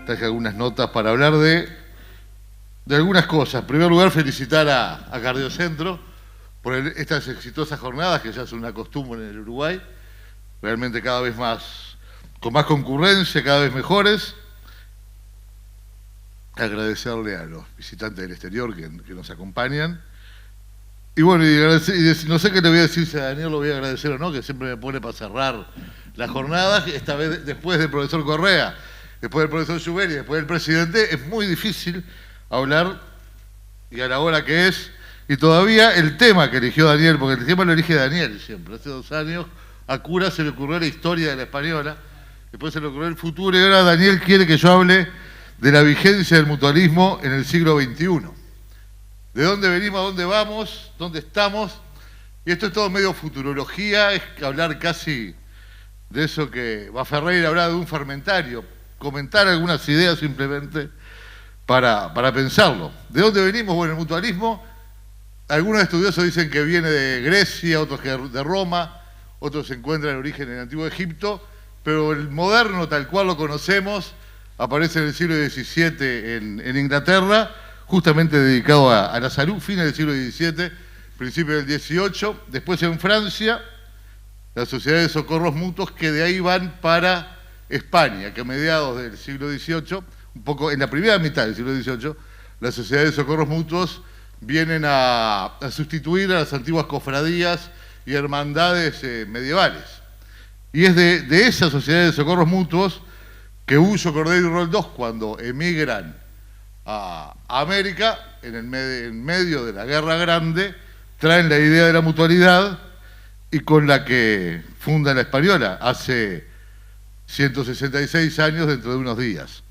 traje algunas notas para hablar de algunas cosas. En primer lugar, felicitar a Cardiocentro por estas exitosas jornadas que ya son una costumbre en el Uruguay, realmente cada vez más, con más concurrencia, cada vez mejores. Agradecerle a los visitantes del exterior que nos acompañan. Y bueno, no sé qué le voy a decir, si a Daniel lo voy a agradecer o no, que siempre me pone para cerrar la jornada, esta vez después del profesor Correa, después del profesor Schubert y después del presidente, es muy difícil hablar, y a la hora que es, y todavía el tema que eligió Daniel, porque el tema lo elige Daniel siempre. Hace 2 años a Cura se le ocurrió la historia de la española, después se le ocurrió el futuro, y ahora Daniel quiere que yo hable de la vigencia del mutualismo en el siglo XXI. ¿De dónde venimos, a dónde vamos, dónde estamos? Y esto es todo medio futurología, es hablar casi de eso que va Ferreira, hablaba de un fermentario, comentar algunas ideas simplemente para pensarlo. ¿De dónde venimos? Bueno, el mutualismo, algunos estudiosos dicen que viene de Grecia, otros que de Roma, otros se encuentran en origen en el Antiguo Egipto, pero el moderno, tal cual lo conocemos, aparece en el siglo XVII en Inglaterra, justamente dedicado a la salud, fines del siglo XVII, principios del XVIII, después en Francia, la Sociedad de Socorros Mutuos, que de ahí van para España, que a mediados del siglo XVIII, un poco en la primera mitad del siglo XVIII, las Sociedades de Socorros Mutuos vienen a sustituir a las antiguas cofradías y hermandades medievales. Y es de esas Sociedades de Socorros Mutuos que Ullo, Cordero y Roldós, cuando emigran a América, en medio de la Guerra Grande, traen la idea de la mutualidad y con la que funda la Española hace 166 años dentro de unos días.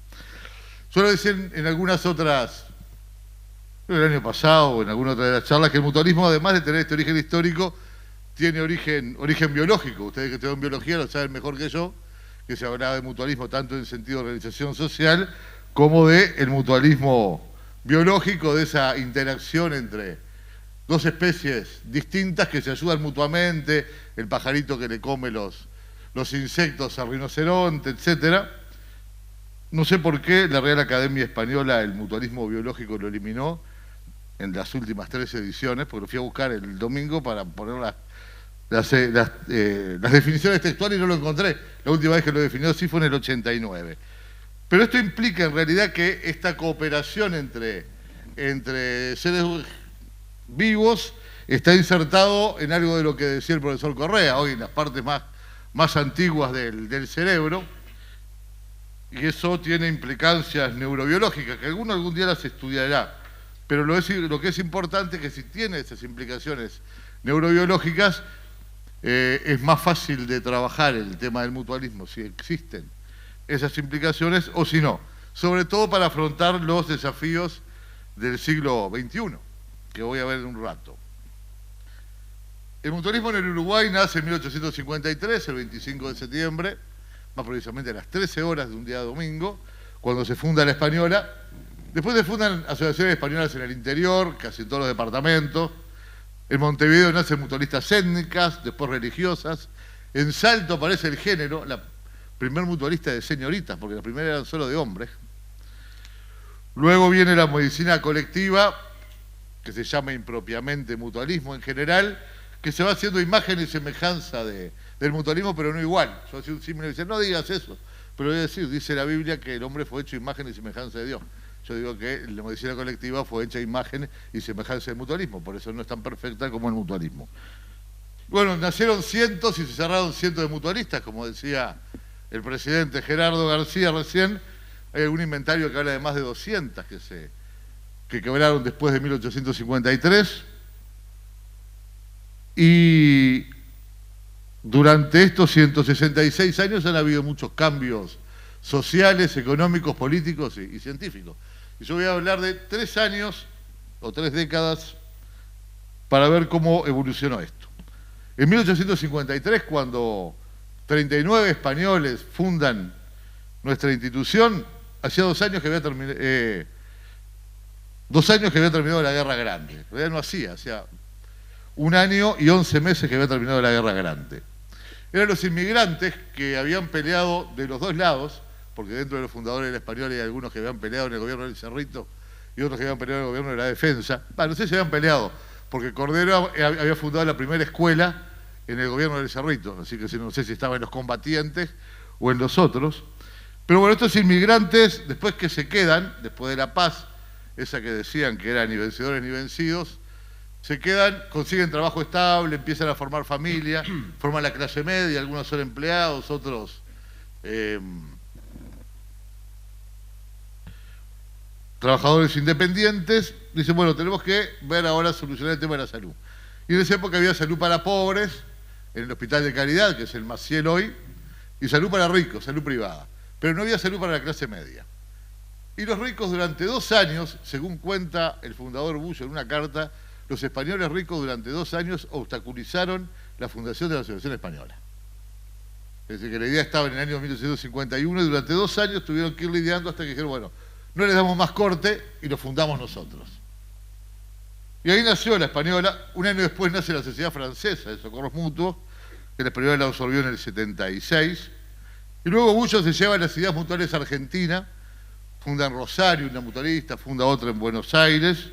Suelo decir en algunas otras, el año pasado o en alguna otra de las charlas, que el mutualismo, además de tener este origen histórico, tiene origen biológico. Ustedes que estudian biología lo saben mejor que yo, que se hablaba de mutualismo tanto en sentido de organización social como de el mutualismo biológico, de esa interacción entre dos especies distintas que se ayudan mutuamente, el pajarito que le come los insectos al rinoceronte, etc. No sé por qué la Real Academia Española el mutualismo biológico lo eliminó en las últimas 3 ediciones, porque lo fui a buscar el domingo para poner las definiciones textuales y no lo encontré. La última vez que lo definió sí fue en el 89. Pero esto implica en realidad que esta cooperación entre seres vivos está insertado en algo de lo que decía el profesor Correa, hoy en las partes más antiguas del cerebro, y eso tiene implicancias neurobiológicas, que alguno algún día las estudiará. Pero lo que es importante es que si tiene esas implicaciones neurobiológicas, es más fácil de trabajar el tema del mutualismo si existen esas implicaciones o si no, sobre todo para afrontar los desafíos del siglo XXI, que voy a ver en un rato. El mutualismo en el Uruguay nace en 1853, el 25 de septiembre, más precisamente a las 13 horas de un día domingo, cuando se funda la Española. Después se fundan asociaciones españolas en el interior, casi en todos los departamentos. En Montevideo nacen mutualistas étnicas, después religiosas. En Salto aparece el género, la primer mutualista de señoritas, porque las primeras eran solo de hombres. Luego viene la medicina colectiva, que se llama impropiamente mutualismo en general, que se va haciendo imagen y semejanza del mutualismo, pero no igual. Yo hacía un símil y decía, no digas eso, pero voy a decir, dice la Biblia que el hombre fue hecho imagen y semejanza de Dios. Yo digo que la medicina colectiva fue hecha imagen y semejanza del mutualismo, por eso no es tan perfecta como el mutualismo. Bueno, nacieron cientos y se cerraron cientos de mutualistas, como decía el presidente Gerardo García recién. Hay algún inventario que habla de más de 200 que quebraron después de 1853. Y durante estos 166 años han habido muchos cambios sociales, económicos, políticos y científicos. Y yo voy a hablar de 3 años o 3 décadas para ver cómo evolucionó esto. En 1853, cuando 39 españoles fundan nuestra institución, hacía 2 años que había terminado 2 años que había terminado la Guerra Grande. En realidad no hacía 1 año y 11 meses que había terminado la Guerra Grande. Eran los inmigrantes que habían peleado de los 2 lados porque dentro de los fundadores de la Española hay algunos que habían peleado en el gobierno del Cerrito y otros que habían peleado en el gobierno de la Defensa. No sé si habían peleado, porque Cordero había fundado la primera escuela en el gobierno del Cerrito, así que no sé si estaba en los combatientes o en los otros. Pero bueno, estos inmigrantes, después que se quedan, después de la paz, esa que decían que eran ni vencedores ni vencidos, se quedan, consiguen trabajo estable, empiezan a formar familia, forman la clase media, algunos son empleados, otros trabajadores independientes. Dicen, bueno, tenemos que ver ahora solucionar el tema de la salud. Y en esa época había salud para pobres, en el Hospital de Caridad, que es el Maciel hoy, y salud para ricos, salud privada. Pero no había salud para la clase media. Y los ricos durante 2 años, según cuenta el fundador Bush en una carta, los españoles ricos durante 2 años obstaculizaron la fundación de la Asociación Española. Es decir, que la idea estaba en el año 1851 y durante 2 años tuvieron que ir lidiando hasta que dijeron, bueno, no les damos más corte y lo fundamos nosotros. Y ahí nació la Española. Un año después nace la Sociedad Francesa de Socorros Mutuos, que la Española la absorbió en el 76. Y luego Bullo se lleva a las Ideas Mutuales Argentina, funda en Rosario una mutualista, funda otra en Buenos Aires.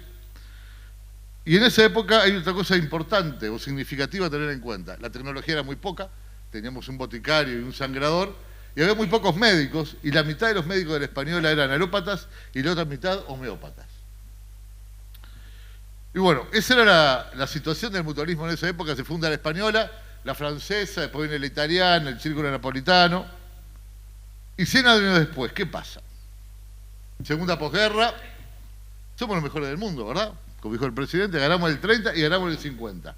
Y en esa época hay otra cosa importante o significativa a tener en cuenta. La tecnología era muy poca, teníamos un boticario y un sangrador, y había muy pocos médicos, y la mitad de los médicos de la Española eran alópatas y la otra mitad homeópatas. Y bueno, esa era la situación del mutualismo en esa época. Se funda la Española, la francesa, después viene la italiana, el círculo napolitano. Y 100 años después, ¿qué pasa? Segunda posguerra, somos los mejores del mundo, ¿verdad? Como dijo el presidente, ganamos el 30 y ganamos el 50.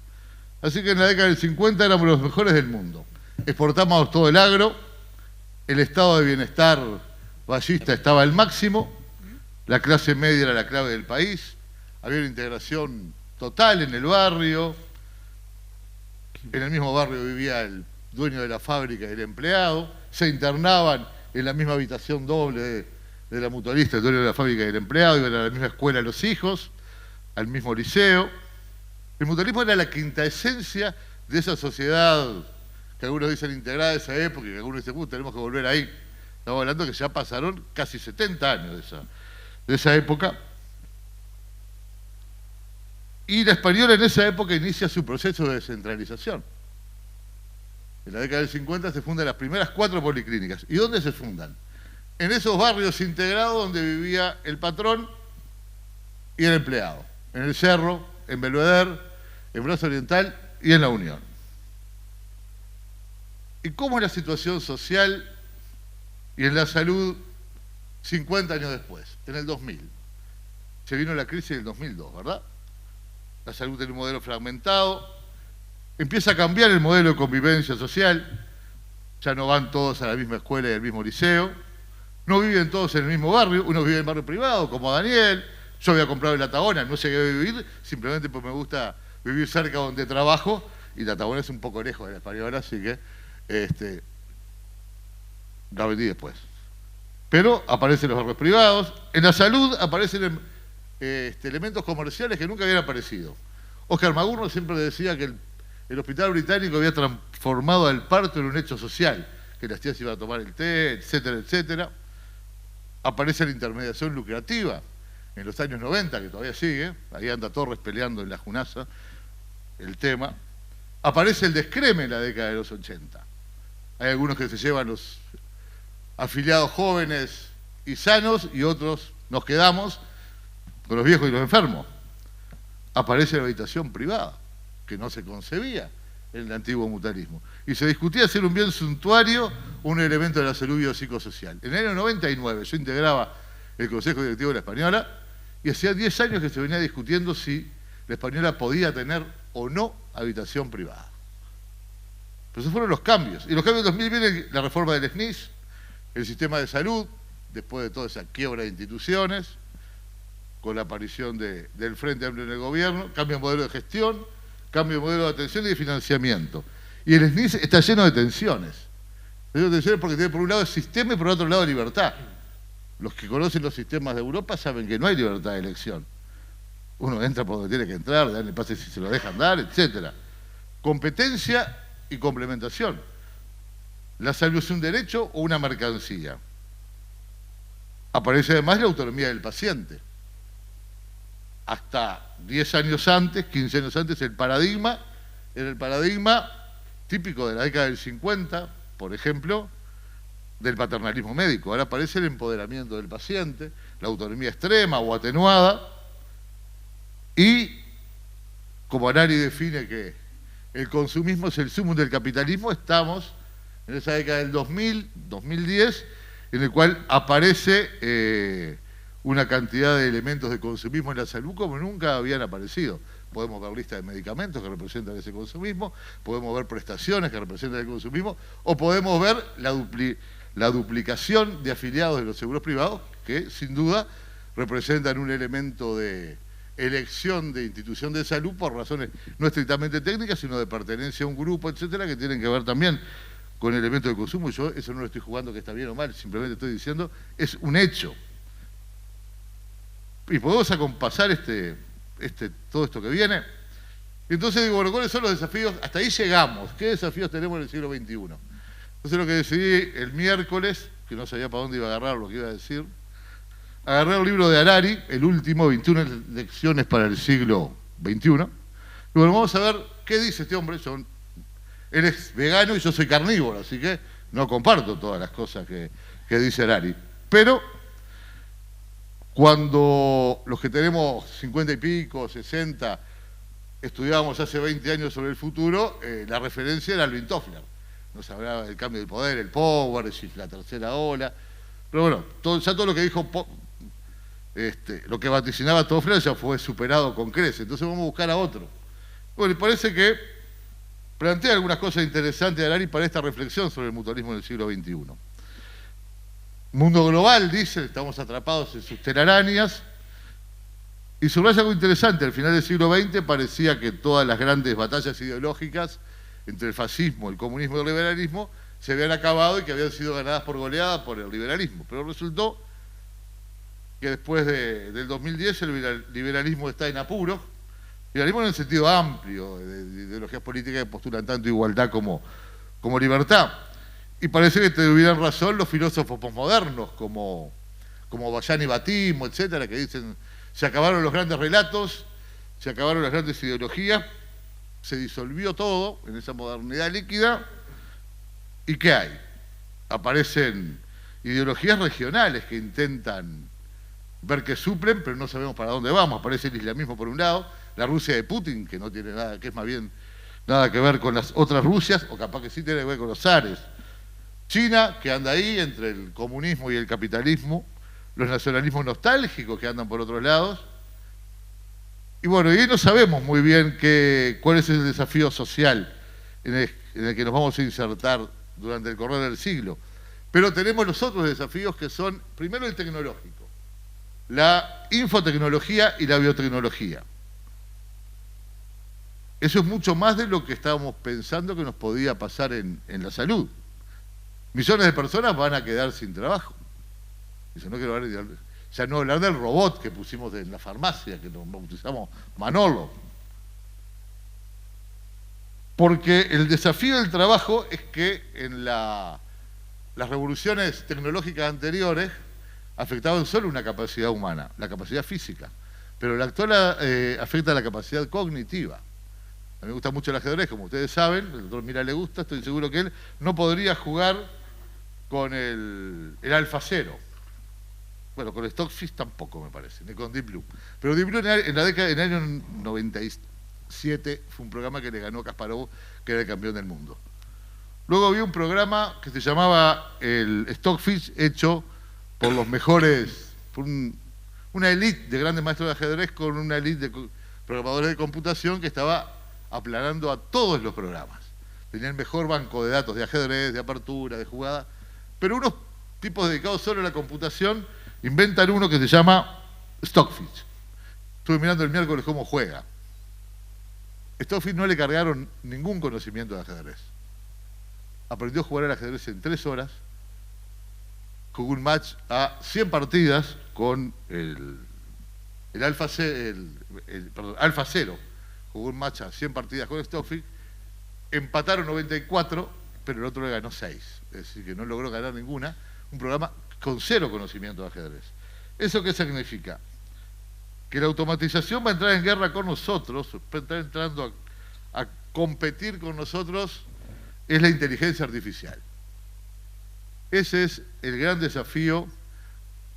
Así que en la década del 50 éramos los mejores del mundo. Exportamos todo el agro, el estado de bienestar ballista estaba al máximo, la clase media era la clave del país, había una integración total en el barrio, en el mismo barrio vivía el dueño de la fábrica y el empleado, se internaban en la misma habitación doble de la mutualista, el dueño de la fábrica y el empleado, iban a la misma escuela los hijos, al mismo liceo. El mutualismo era la quinta esencia de esa sociedad que algunos dicen integrada de esa época y que algunos dicen, tenemos que volver ahí. Estamos hablando que ya pasaron casi 70 años de esa época. Y la Española en esa época inicia su proceso de descentralización. En la década del 50 se fundan las primeras 4 policlínicas. ¿Y dónde se fundan? En esos barrios integrados donde vivía el patrón y el empleado. En el Cerro, en Belvedere, en Brazo Oriental y en La Unión. ¿Y cómo es la situación social y en la salud 50 años después? En el 2000. Se vino la crisis del 2002, ¿verdad? La salud tiene un modelo fragmentado. Empieza a cambiar el modelo de convivencia social. Ya no van todos a la misma escuela y al mismo liceo. No viven todos en el mismo barrio. Uno vive en barrio privado, como Daniel. Yo había comprado en La Tabona, no llegué a vivir, simplemente porque me gusta vivir cerca donde trabajo, y La Tabona es un poco lejos de la Española, así que la vendí después. Pero aparecen los barrios privados. En la salud aparecen elementos comerciales que nunca habían aparecido. Óscar Magurno siempre decía que el hospital británico había transformado al parto en un hecho social, que las tías iban a tomar el té, etcétera, etcétera. Aparece la intermediación lucrativa en los años 90, que todavía sigue, ahí anda Torres peleando en la Junasa el tema. Aparece el descreme en la década de los 80. Hay algunos que se llevan los afiliados jóvenes y sanos, y otros nos quedamos con los viejos y los enfermos. Aparece la habitación privada, que no se concebía en el antiguo mutualismo. Y se discutía hacer un bien suntuario un elemento de la salud biopsicosocial. En el año 99 yo integraba el Consejo Directivo de la Española, y hacía 10 años que se venía discutiendo si la Española podía tener o no habitación privada. Pero esos fueron los cambios. Y los cambios del 2000 viene la reforma del SNIS, el sistema de salud, después de toda esa quiebra de instituciones, con la aparición del Frente Amplio en el gobierno, cambio de modelo de gestión, cambio de modelo de atención y de financiamiento. Y el SNIS está lleno de tensiones. Lleno de tensiones porque tiene por un lado el sistema y por otro lado libertad. Los que conocen los sistemas de Europa saben que no hay libertad de elección. Uno entra por donde tiene que entrar, darle pase si se lo dejan dar, etc. Competencia y complementación. ¿La salud es un derecho o una mercancía? aparece además la autonomía del paciente. Hasta 10 años antes, 15 años antes, era el paradigma típico de la década del 50, por ejemplo, del paternalismo médico. Ahora aparece el empoderamiento del paciente, la autonomía extrema o atenuada, y como Harari define que el consumismo es el sumum del capitalismo, estamos en esa década del 2000, 2010, en el cual aparece una cantidad de elementos de consumismo en la salud como nunca habían aparecido. Podemos ver listas de medicamentos que representan ese consumismo, podemos ver prestaciones que representan el consumismo, o podemos ver la duplicación de afiliados de los seguros privados, que sin duda representan un elemento de elección de institución de salud por razones no estrictamente técnicas, sino de pertenencia a un grupo, etcétera, que tienen que ver también con elementos de consumo. Yo eso no lo estoy jugando que está bien o mal, simplemente estoy diciendo, es un hecho. Y podemos acompasar todo esto que viene. Y entonces digo, bueno, ¿cuáles son los desafíos? Hasta ahí llegamos. ¿Qué desafíos tenemos en el siglo XXI? Entonces lo que decidí el miércoles, que no sabía para dónde iba a agarrar lo que iba a decir, agarré el libro de Harari, el último, 21 lecciones para el siglo XXI. Y bueno, vamos a ver qué dice este hombre. Él es vegano y yo soy carnívoro, así que no comparto todas las cosas que dice Harari. Pero cuando los que tenemos 50 y pico, 60, estudiábamos hace 20 años sobre el futuro, la referencia era Alvin Toffler. Nos hablaba del cambio del poder, el power, la tercera ola. Pero bueno, ya todo lo que dijo, lo que vaticinaba Toffler ya fue superado con creces. Entonces vamos a buscar a otro. Bueno, y parece que plantea algunas cosas interesantes de Harari para esta reflexión sobre el mutualismo en el siglo XXI. Mundo global, dice, estamos atrapados en sus telarañas. Y subraya algo interesante, al final del siglo XX parecía que todas las grandes batallas ideológicas entre el fascismo, el comunismo y el liberalismo se habían acabado y que habían sido ganadas por goleada por el liberalismo. Pero resultó que después del 2010 el liberalismo está en apuros, liberalismo en el sentido amplio, de ideologías políticas que postulan tanto igualdad como libertad. Y parece que tuvieran razón los filósofos posmodernos, como Bayán y Batismo, etcétera, que dicen, se acabaron los grandes relatos, se acabaron las grandes ideologías, se disolvió todo en esa modernidad líquida, ¿y qué hay? Aparecen ideologías regionales que intentan ver que suplen, pero no sabemos para dónde vamos. Aparece el islamismo por un lado, la Rusia de Putin, que no tiene nada, que es más bien nada que ver con las otras Rusias, o capaz que sí tiene que ver con los zares. China, que anda ahí entre el comunismo y el capitalismo, los nacionalismos nostálgicos que andan por otros lados. Y bueno, y no sabemos muy bien cuál es el desafío social en el que nos vamos a insertar durante el correr del siglo. Pero tenemos los otros desafíos que son, primero el tecnológico, la infotecnología y la biotecnología. Eso es mucho más de lo que estábamos pensando que nos podía pasar en la salud. Millones de personas van a quedar sin trabajo. Eso no quiero hablar ya no hablar del robot que pusimos en la farmacia, que nos bautizamos Manolo. Porque el desafío del trabajo es que en las revoluciones tecnológicas anteriores afectaban solo una capacidad humana, la capacidad física. Pero la actual afecta a la capacidad cognitiva. A mí me gusta mucho el ajedrez, como ustedes saben, el doctor Mira le gusta, estoy seguro que él no podría jugar con el Alfa Cero. Bueno, con Stockfish tampoco me parece, ni con Deep Blue. Pero Deep Blue en el año 97 fue un programa que le ganó a Kasparov, que era el campeón del mundo. Luego había un programa que se llamaba el Stockfish, hecho por los mejores, por una élite de grandes maestros de ajedrez con una élite de programadores de computación que estaba aplanando a todos los programas. Tenía el mejor banco de datos de ajedrez, de apertura, de jugada, pero unos tipos dedicados solo a la computación inventan uno que se llama Stockfish. Estuve mirando el miércoles cómo juega. Stockfish no le cargaron ningún conocimiento de ajedrez. Aprendió a jugar al ajedrez en 3 horas, jugó un match a 100 partidas con el Alfa Cero. Jugó un match a 100 partidas con Stockfish, empataron 94, pero el otro le ganó 6. Es decir, que no logró ganar ninguna, un programa con cero conocimiento de ajedrez. ¿Eso qué significa? Que la automatización va a entrar en guerra con nosotros, va a estar entrando a competir con nosotros, es la inteligencia artificial. Ese es el gran desafío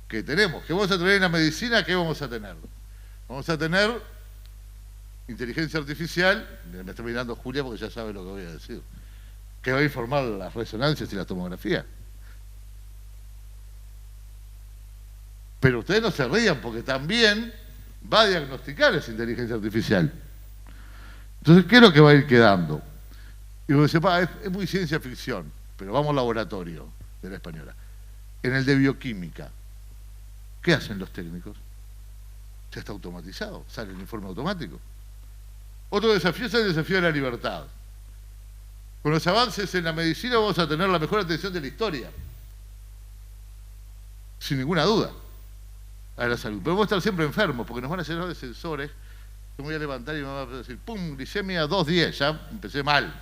que tenemos. ¿Qué vamos a tener en la medicina? ¿Qué vamos a tener? Vamos a tener inteligencia artificial, me está mirando Julia porque ya sabe lo que voy a decir, que va a informar las resonancias y la tomografía. Pero ustedes no se rían porque también va a diagnosticar esa inteligencia artificial. Entonces, ¿qué es lo que va a ir quedando? Y vos decís, es muy ciencia ficción, pero vamos al laboratorio de la española. En el de bioquímica, ¿qué hacen los técnicos? Ya está automatizado, sale el informe automático. Otro desafío es el desafío de la libertad. Con los avances en la medicina vamos a tener la mejor atención de la historia. Sin ninguna duda. A la salud. Pero vamos a estar siempre enfermos, porque nos van a llenar de sensores. Yo me voy a levantar y me va a decir, ¡pum! Glicemia 210, ya empecé mal.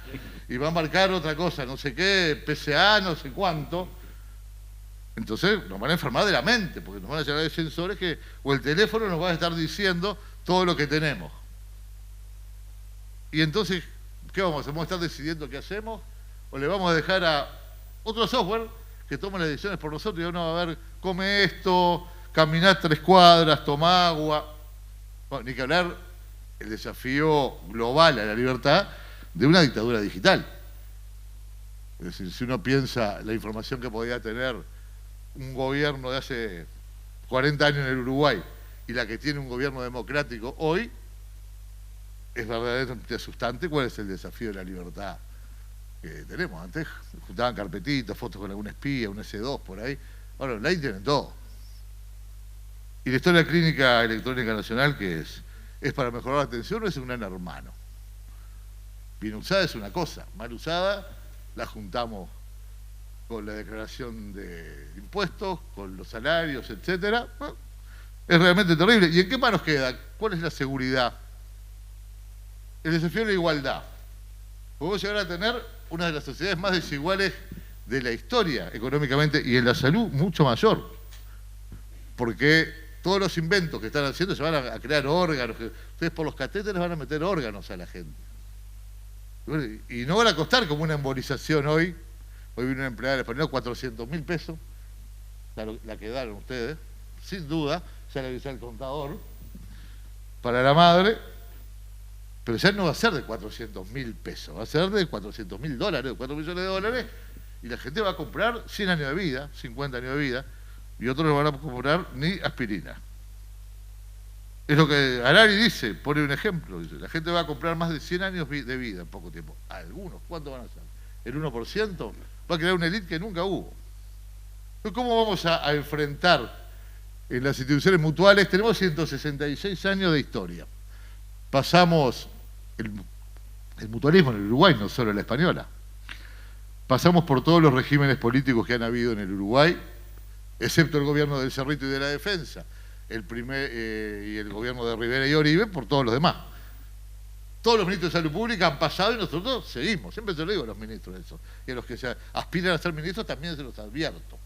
Y va a marcar otra cosa, no sé qué, PSA, no sé cuánto. Entonces nos van a enfermar de la mente, porque nos van a llenar de sensores que, o el teléfono nos va a estar diciendo todo lo que tenemos. Y entonces, ¿qué vamos a hacer? ¿Vamos a estar decidiendo qué hacemos? ¿O le vamos a dejar a otro software que tome las decisiones por nosotros y uno va a ver, come esto, caminar 3 cuadras, toma agua? Bueno, ni que hablar el desafío global a la libertad de una dictadura digital. Es decir, si uno piensa la información que podía tener un gobierno de hace 40 años en el Uruguay y la que tiene un gobierno democrático hoy, es verdaderamente asustante. ¿Cuál es el desafío de la libertad que tenemos? Antes juntaban carpetitas, fotos con algún espía, un S2 por ahí. Ahora online tienen todo. Y la historia clínica electrónica nacional, ¿qué es? ¿Es para mejorar la atención o es un gran hermano? Bien usada es una cosa, mal usada la juntamos con la declaración de impuestos, con los salarios, etcétera. Bueno, es realmente terrible. ¿Y en qué manos queda? ¿Cuál es la seguridad? El desafío de la igualdad. Podemos llegar a tener una de las sociedades más desiguales de la historia, económicamente, y en la salud mucho mayor. Porque todos los inventos que están haciendo se van a crear órganos. Ustedes por los catéteres van a meter órganos a la gente. Y no van a costar como una embolización hoy. Hoy vino una empleada de español, 400.000 pesos. La quedaron ustedes, sin duda, ya le avisé al contador, para la madre. Pero ya no va a ser de 400.000 pesos, va a ser de 400.000 dólares, 4 millones de dólares, y la gente va a comprar 100 años de vida, 50 años de vida, y otros no van a comprar ni aspirina. Es lo que Harari dice, pone un ejemplo, dice, la gente va a comprar más de 100 años de vida en poco tiempo. Algunos, ¿cuánto van a ser? ¿El 1%? Va a crear una élite que nunca hubo. Entonces, ¿cómo vamos a enfrentar en las instituciones mutuales? Tenemos 166 años de historia. Pasamos el mutualismo en el Uruguay, no solo en la española. Pasamos por todos los regímenes políticos que han habido en el Uruguay, excepto el gobierno del Cerrito y de la Defensa, y el gobierno de Rivera y Oribe, por todos los demás. Todos los ministros de Salud Pública han pasado y nosotros seguimos. Siempre se lo digo a los ministros de eso. Y a los que se aspiran a ser ministros también se los advierto.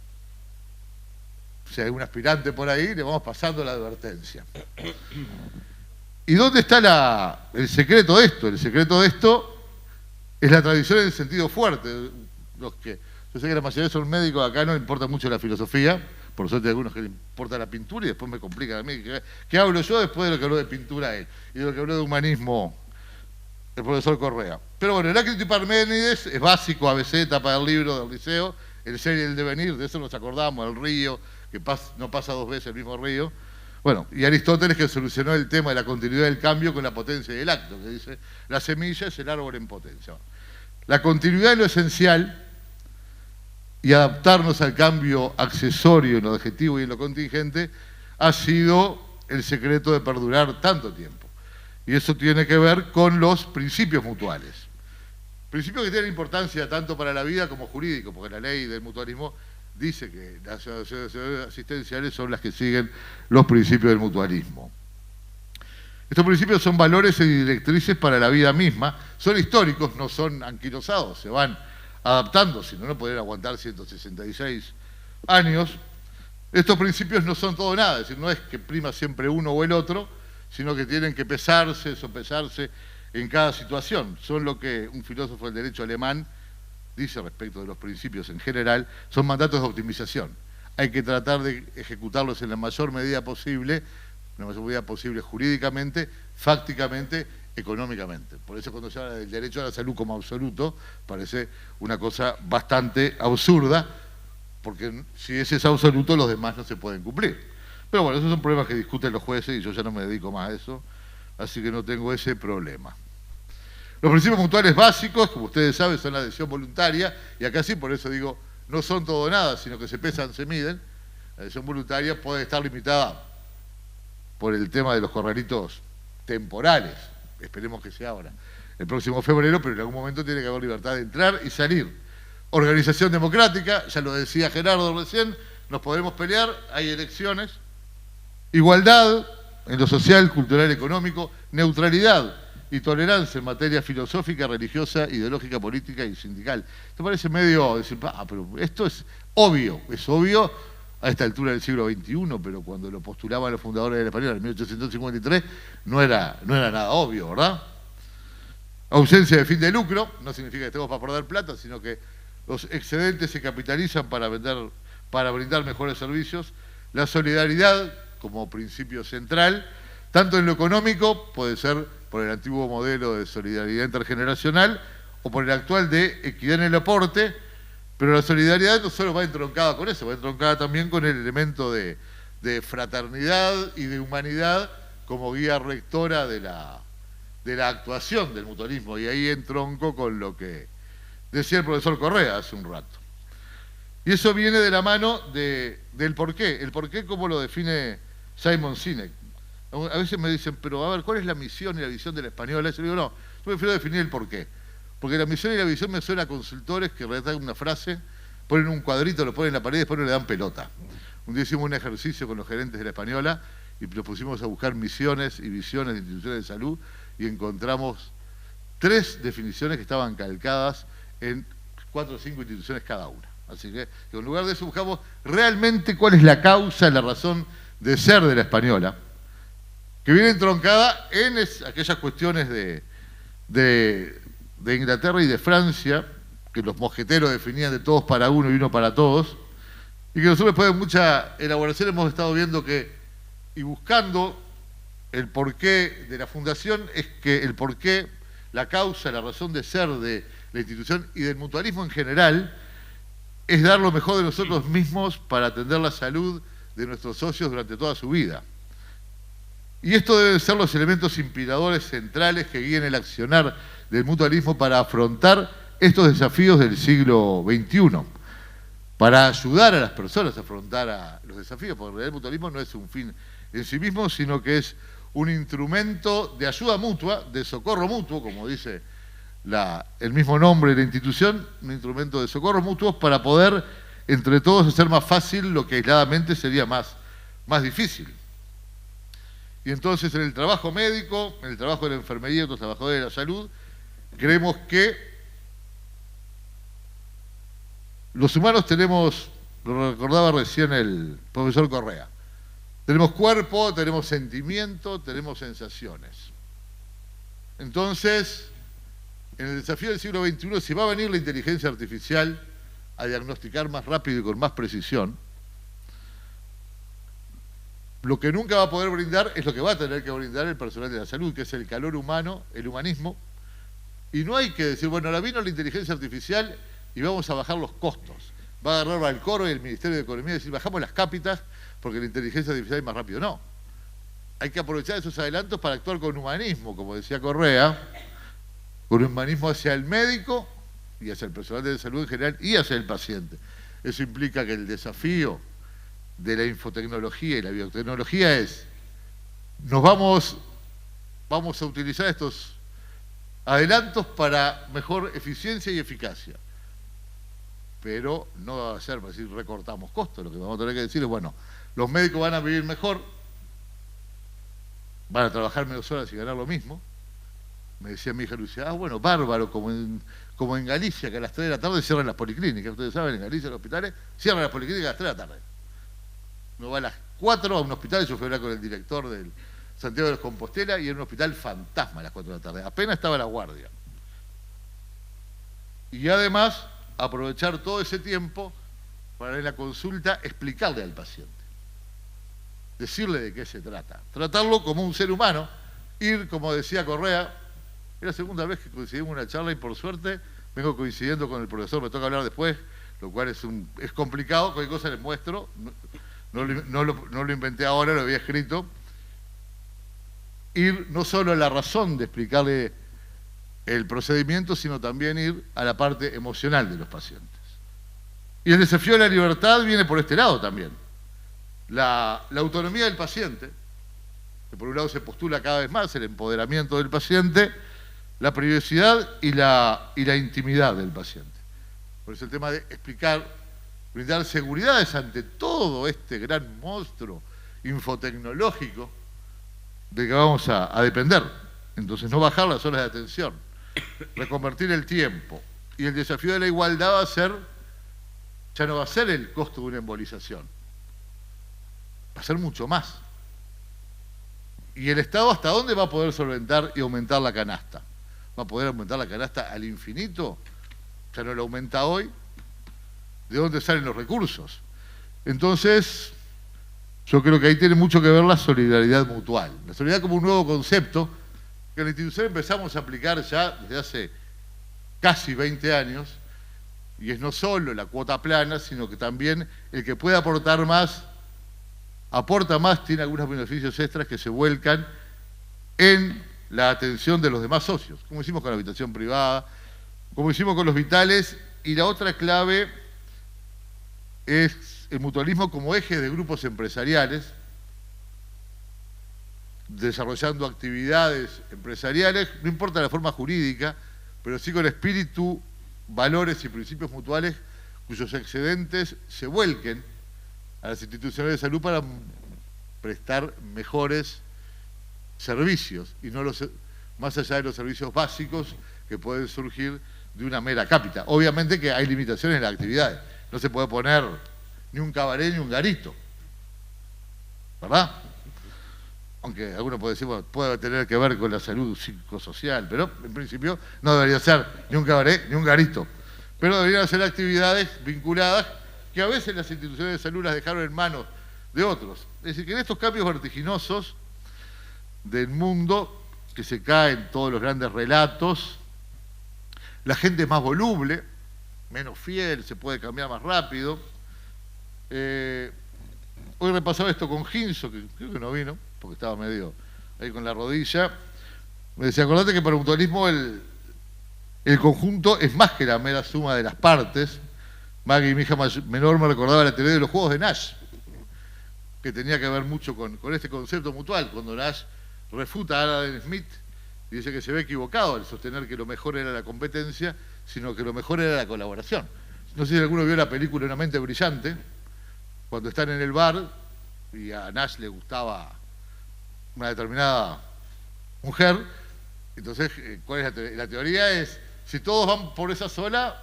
Si hay un aspirante por ahí, le vamos pasando la advertencia. ¿Y dónde está el secreto de esto? El secreto de esto es la tradición en el sentido fuerte. Yo sé que la mayoría son médicos, acá no importa mucho la filosofía, por suerte hay algunos que le importa la pintura y después me complican a mí. ¿Qué hablo yo después de lo que habló de pintura él? Y de lo que habló de humanismo el profesor Correa. Pero bueno, Heráclito y Parménides es básico, ABC, etapa del libro del liceo, el ser y el devenir, de eso nos acordamos, el río, que no pasa 2 veces el mismo río. Bueno, y Aristóteles, que solucionó el tema de la continuidad del cambio con la potencia del acto, que dice, la semilla es el árbol en potencia. La continuidad es lo esencial y adaptarnos al cambio accesorio en lo objetivo y en lo contingente ha sido el secreto de perdurar tanto tiempo. Y eso tiene que ver con los principios mutuales. Principios que tienen importancia tanto para la vida como jurídico, porque la ley del mutualismo dice que las asociaciones asistenciales son las que siguen los principios del mutualismo. Estos principios son valores y directrices para la vida misma, son históricos, no son anquilosados, se van adaptando, si no, no podrían aguantar 166 años, estos principios no son todo nada, es decir, no es que prima siempre uno o el otro, sino que tienen que pesarse, sopesarse en cada situación. Son lo que un filósofo del derecho alemán dice respecto de los principios en general, son mandatos de optimización. Hay que tratar de ejecutarlos en la mayor medida posible jurídicamente, fácticamente, económicamente. Por eso cuando se habla del derecho a la salud como absoluto, parece una cosa bastante absurda, porque si ese es absoluto, los demás no se pueden cumplir. Pero bueno, esos son problemas que discuten los jueces y yo ya no me dedico más a eso, así que no tengo ese problema. Los principios mutuales básicos, como ustedes saben, son la adhesión voluntaria, y acá sí, por eso digo, no son todo o nada, sino que se pesan, se miden. La adhesión voluntaria puede estar limitada por el tema de los corralitos temporales, esperemos que sea ahora, el próximo febrero, pero en algún momento tiene que haber libertad de entrar y salir. Organización democrática, ya lo decía Gerardo recién, nos podremos pelear, hay elecciones. Igualdad en lo social, cultural, económico, neutralidad y tolerancia en materia filosófica, religiosa, ideológica, política y sindical. ¿Te parece medio decir, pero esto es obvio a esta altura del siglo XXI, pero cuando lo postulaban los fundadores de la Española en 1853 no era nada obvio, ¿verdad? Ausencia de fin de lucro, no significa que estemos para perder plata, sino que los excedentes se capitalizan para brindar mejores servicios. La solidaridad como principio central, tanto en lo económico, puede ser por el antiguo modelo de solidaridad intergeneracional, o por el actual de equidad en el aporte, pero la solidaridad no solo va entroncada con eso, va entroncada también con el elemento de fraternidad y de humanidad como guía rectora de la actuación del mutualismo, y ahí entronco con lo que decía el profesor Correa hace un rato. Y eso viene de la mano del porqué. El porqué, como lo define Simon Sinek. A veces me dicen, pero a ver, ¿cuál es la misión y la visión de la Española? Y yo digo, no, yo prefiero definir el porqué. Porque la misión y la visión me suena a consultores que redactan una frase, ponen un cuadrito, lo ponen en la pared y después no le dan pelota. Un día hicimos un ejercicio con los gerentes de la Española y nos pusimos a buscar misiones y visiones de instituciones de salud y encontramos 3 definiciones que estaban calcadas en 4 o 5 instituciones cada una. Así que en lugar de eso buscamos realmente cuál es la causa, la razón de ser de la Española, que viene entroncada en aquellas cuestiones de Inglaterra y de Francia, que los mosqueteros definían de todos para uno y uno para todos, y que nosotros después de mucha elaboración hemos estado viendo y buscando el porqué de la fundación, es que el porqué, la causa, la razón de ser de la institución y del mutualismo en general, es dar lo mejor de nosotros mismos para atender la salud de nuestros socios durante toda su vida. Y esto deben ser los elementos inspiradores centrales que guíen el accionar del mutualismo para afrontar estos desafíos del siglo XXI, para ayudar a las personas a afrontar los desafíos, porque en realidad el mutualismo no es un fin en sí mismo, sino que es un instrumento de ayuda mutua, de socorro mutuo, como dice el mismo nombre de la institución, un instrumento de socorro mutuo para poder entre todos hacer más fácil lo que aisladamente sería más difícil. Y entonces en el trabajo médico, en el trabajo de la enfermería y otros trabajadores de la salud, creemos que los humanos tenemos, lo recordaba recién el profesor Correa, tenemos cuerpo, tenemos sentimiento, tenemos sensaciones. Entonces, en el desafío del siglo XXI, si va a venir la inteligencia artificial a diagnosticar más rápido y con más precisión, lo que nunca va a poder brindar es lo que va a tener que brindar el personal de la salud, que es el calor humano, el humanismo. Y no hay que decir, bueno, ahora vino la inteligencia artificial y vamos a bajar los costos. Va a agarrar Valcoro y el Ministerio de Economía y decir, bajamos las cápitas porque la inteligencia artificial es más rápido. No. Hay que aprovechar esos adelantos para actuar con humanismo, como decía Correa, con humanismo hacia el médico y hacia el personal de salud en general y hacia el paciente. Eso implica que el desafío de la infotecnología y la biotecnología es, vamos a utilizar estos adelantos para mejor eficiencia y eficacia. Pero no va a ser para decir recortamos costos, lo que vamos a tener que decir es, bueno, los médicos van a vivir mejor, van a trabajar menos horas y ganar lo mismo, me decía mi hija Lucia, bueno, bárbaro, como en Galicia, que a las 3 de la tarde cierran las policlínicas. Ustedes saben, en Galicia los hospitales cierran las policlínicas a las 3 de la tarde. Uno va a las 4 a un hospital, yo fui a hablar con el director del Santiago de los Compostela, y era un hospital fantasma a las 4 de la tarde. Apenas estaba la guardia. Y además, aprovechar todo ese tiempo para en la consulta explicarle al paciente. Decirle de qué se trata. Tratarlo como un ser humano. Ir, como decía Correa, es la segunda vez que coincidimos en una charla y por suerte vengo coincidiendo con el profesor, me toca hablar después, lo cual es complicado, cualquier cosa les muestro, no lo inventé ahora, lo había escrito. Ir no solo a la razón de explicarle el procedimiento, sino también ir a la parte emocional de los pacientes. Y el desafío de la libertad viene por este lado también. La autonomía del paciente, que por un lado se postula cada vez más el empoderamiento del paciente, la privacidad y la intimidad del paciente. Por eso el tema de explicar, brindar seguridades ante todo este gran monstruo infotecnológico de que vamos a depender. Entonces no bajar las horas de atención, reconvertir el tiempo. Y el desafío de la igualdad ya no va a ser el costo de una embolización, va a ser mucho más. ¿Y el Estado hasta dónde va a poder solventar y aumentar la canasta? ¿Va a poder aumentar la canasta al infinito? Ya no lo aumenta hoy. ¿De dónde salen los recursos? Entonces, yo creo que ahí tiene mucho que ver la solidaridad mutual. La solidaridad como un nuevo concepto que en la institución empezamos a aplicar ya desde hace casi 20 años, y es no solo la cuota plana, sino que también el que puede aportar más, aporta más, tiene algunos beneficios extras que se vuelcan en la atención de los demás socios, como hicimos con la habitación privada, como hicimos con los vitales, y la otra clave es el mutualismo como eje de grupos empresariales, desarrollando actividades empresariales, no importa la forma jurídica, pero sí con espíritu, valores y principios mutuales cuyos excedentes se vuelquen a las instituciones de salud para prestar mejores servicios y no más allá de los servicios básicos que pueden surgir de una mera cápita. Obviamente que hay limitaciones en las actividades, no se puede poner ni un cabaret ni un garito, ¿verdad? Aunque alguno puede decir, bueno, puede tener que ver con la salud psicosocial, pero en principio no debería ser ni un cabaret ni un garito. Pero deberían ser actividades vinculadas que a veces las instituciones de salud las dejaron en manos de otros. Es decir, que en estos cambios vertiginosos del mundo, que se caen todos los grandes relatos, la gente es más voluble, menos fiel, se puede cambiar más rápido. Hoy repasaba esto con Ginzo, que creo que no vino, porque estaba medio ahí con la rodilla. Me decía, acordate que para un mutualismo el conjunto es más que la mera suma de las partes. Maggie, mi hija menor, me recordaba la teoría de los juegos de Nash, que tenía que ver mucho con este concepto mutual, cuando Nash refuta a Adam Smith y dice que se ve equivocado al sostener que lo mejor era la competencia, sino que lo mejor era la colaboración. No sé si alguno vio la película Una mente brillante, cuando están en el bar y a Nash le gustaba una determinada mujer, entonces, ¿cuál es la teoría? La teoría es, si todos van por esa sola,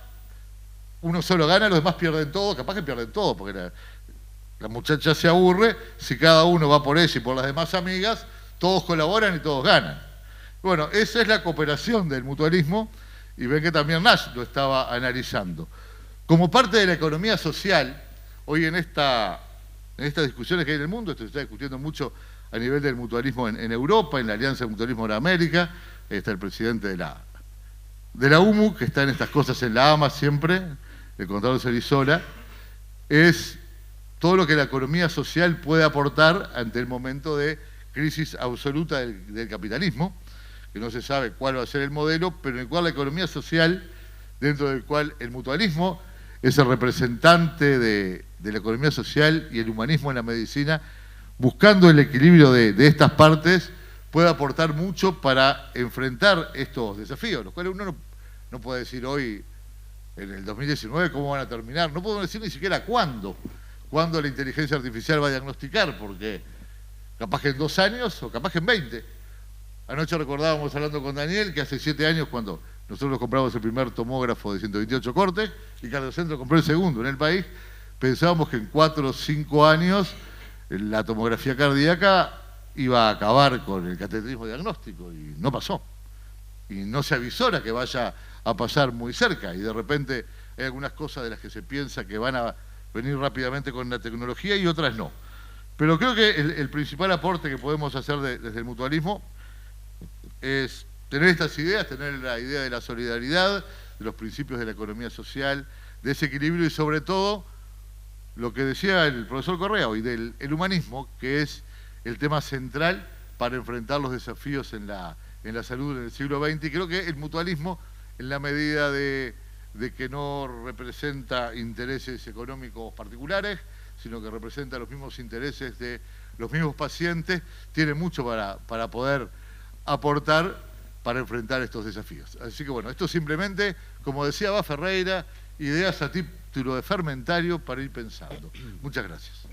uno solo gana, los demás pierden todo, capaz que pierden todo, porque la muchacha se aburre, si cada uno va por ella y por las demás amigas, todos colaboran y todos ganan. Bueno, esa es la cooperación del mutualismo, y ven que también Nash lo estaba analizando. Como parte de la economía social, hoy en estas discusiones que hay en el mundo, esto se está discutiendo mucho a nivel del mutualismo en Europa, en la Alianza del Mutualismo de América, está el presidente de la UMU, que está en estas cosas en la AMA siempre, el contador Cerizola, es todo lo que la economía social puede aportar ante el momento de crisis absoluta del capitalismo, que no se sabe cuál va a ser el modelo, pero en el cual la economía social, dentro del cual el mutualismo es el representante de la economía social y el humanismo en la medicina, buscando el equilibrio de estas partes, puede aportar mucho para enfrentar estos desafíos, los cuales uno no puede decir hoy, en el 2019, cómo van a terminar. No podemos decir ni siquiera cuándo la inteligencia artificial va a diagnosticar, porque capaz que en 2 años o capaz que en 20, Anoche recordábamos hablando con Daniel que hace 7 años cuando nosotros compramos el primer tomógrafo de 128 cortes y Cardiocentro compró el segundo en el país, pensábamos que en 4 o 5 años la tomografía cardíaca iba a acabar con el cateterismo diagnóstico y no pasó. Y no se avisora que vaya a pasar muy cerca y de repente hay algunas cosas de las que se piensa que van a venir rápidamente con la tecnología y otras no. Pero creo que el principal aporte que podemos hacer desde el mutualismo es tener estas ideas, tener la idea de la solidaridad, de los principios de la economía social, de ese equilibrio y sobre todo lo que decía el profesor Correa hoy, del humanismo, que es el tema central para enfrentar los desafíos en la salud en el siglo XX. Y creo que el mutualismo, en la medida de que no representa intereses económicos particulares, sino que representa los mismos intereses de los mismos pacientes, tiene mucho para poder aportar para enfrentar estos desafíos. Así que bueno, esto simplemente, como decía Abad Ferreira, ideas a título de fermentario para ir pensando. Muchas gracias.